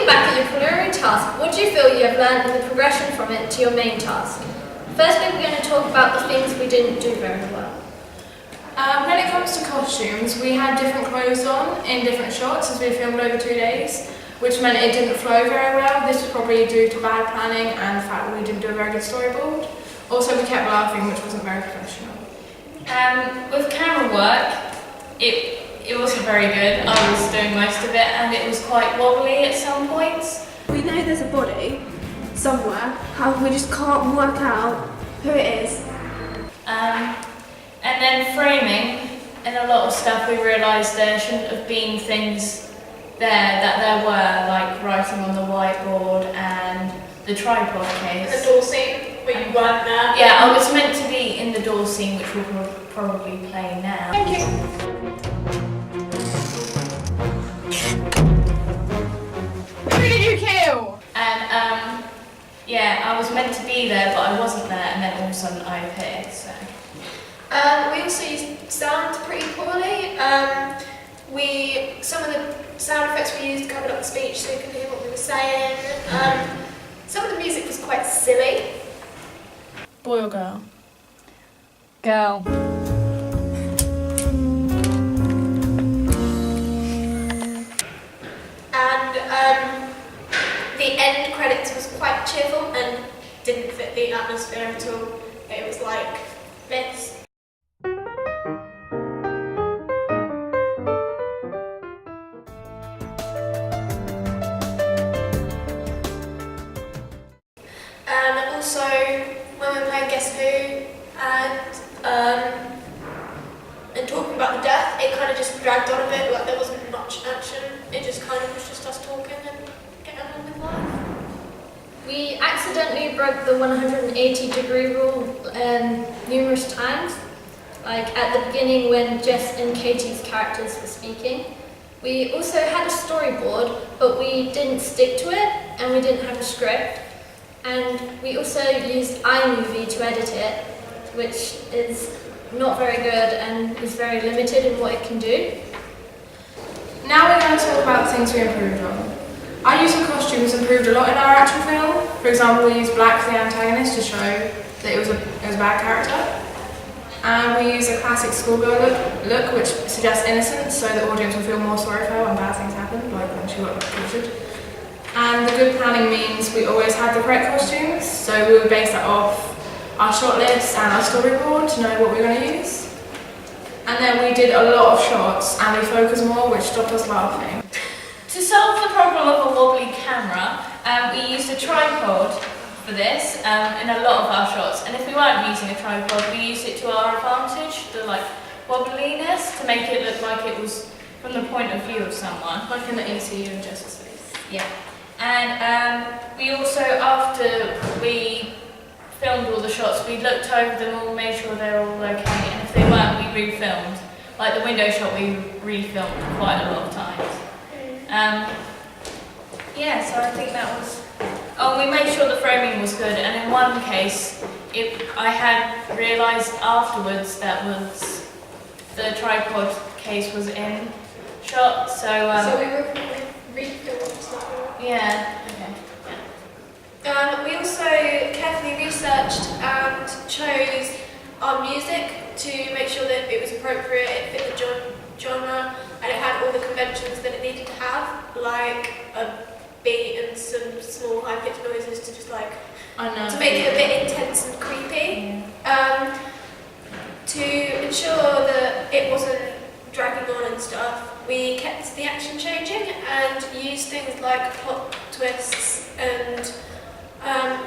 back at your preliminary task, what do you feel you have learned in the progression from it to your main task? Firstly, we're going to talk about the things we didn't do very well. When it comes to costumes, we had different clothes on in different shots as we filmed over 2 days, which meant it didn't flow very well. This was probably due to bad planning and the fact that we didn't do a very good storyboard. Also, we kept laughing, which wasn't very professional. With camera work, it wasn't very good. I was doing most of it and it was quite wobbly at some points. We know there's a body somewhere, however we just can't work out who it is. And then framing, and a lot of stuff we realised there shouldn't have been things there that there were, like writing on the whiteboard and the tripod case. The door scene, but you weren't there. Yeah, I was meant to be in the door scene, which we'll probably play now. Thank you. Who did you kill? And yeah, I was meant to be there, but I wasn't there, and then all of a sudden I appeared. So. We also used sound pretty poorly. Some of the sound effects we used covered up the speech so you could hear what we were saying. Some of the music was quite silly. Boy or girl? Girl. And the end credits was quite cheerful and didn't fit the atmosphere at all. It was like this. And also, when we were playing Guess Who and talking about the death, it kind of just dragged on a bit, like there wasn't much action. It just kind of was just us talking and getting on with life. We accidentally broke the 180-degree rule numerous times, like at the beginning when Jess and Katie's characters were speaking. We also had a storyboard, but we didn't stick to it, and we didn't have a script. And we also used iMovie to edit it, which is not very good and is very limited in what it can do. Now we're going to talk about the things we improved on. Our use of costumes improved a lot in our actual film. For example, we used black for the antagonist to show that it was a bad character. And we use a classic schoolgirl look which suggests innocence, so the audience will feel more sorry for her when bad things happen, like when she got tortured. And the good planning means we always had the correct costumes, so we would base that off our shot list and our storyboard to know what we were going to use. And then we did a lot of shots and we focused more, which stopped us laughing. To solve the problem of a wobbly camera, we used a tripod for this in a lot of our shots. And if we weren't using a tripod, we used it to our advantage, the wobbliness, to make it look like it was from the point of view of someone. Like in the ECU and Justice League. Yeah. And we also, after we filmed all the shots, we looked over them all, made sure they're all okay, and if they weren't, we refilmed. Like the window shot, we refilmed quite a lot of times. Yeah, so I think that was... Oh, we made sure the framing was good, and in one case, I had realised afterwards that was the tripod case was in shot, so... So we refilmed stuff. Yeah, okay. We also carefully researched and chose our music to make sure that it was appropriate, it fit the genre, and it had all the conventions that it needed to have, like a beat and some small high-pitched noises to just to make it a bit intense and creepy. To ensure that it wasn't dragging on and stuff, we kept the action changing and used things like plot twists and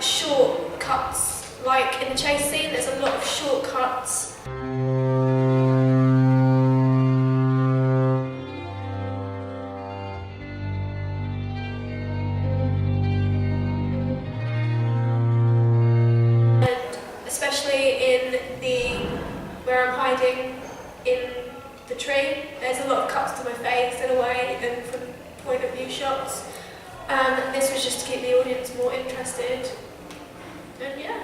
shortcuts. Like in the chase scene, there's a lot of shortcuts. And especially in where I'm hiding in the tree, there's a lot of cuts to my face in a way and from point of view shots. This was just to keep the audience more interested. And yeah.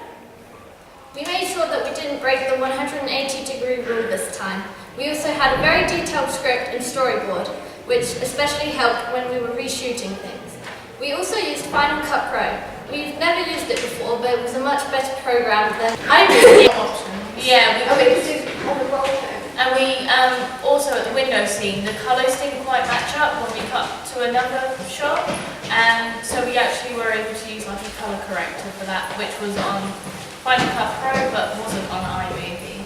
We made sure that we didn't break the 180-degree rule this time. We also had a very detailed script and storyboard, which especially helped when we were reshooting things. We also used Final Cut Pro. We've never used it before, but it was a much better program than iMovie. Option. Yeah, Oh, we we could do on the roll phone. and we also at the window scene, the colours didn't quite match up when we cut to another shot, and so we actually were able to use like a colour corrector for that, which was on Final Cut Pro but wasn't on iMovie.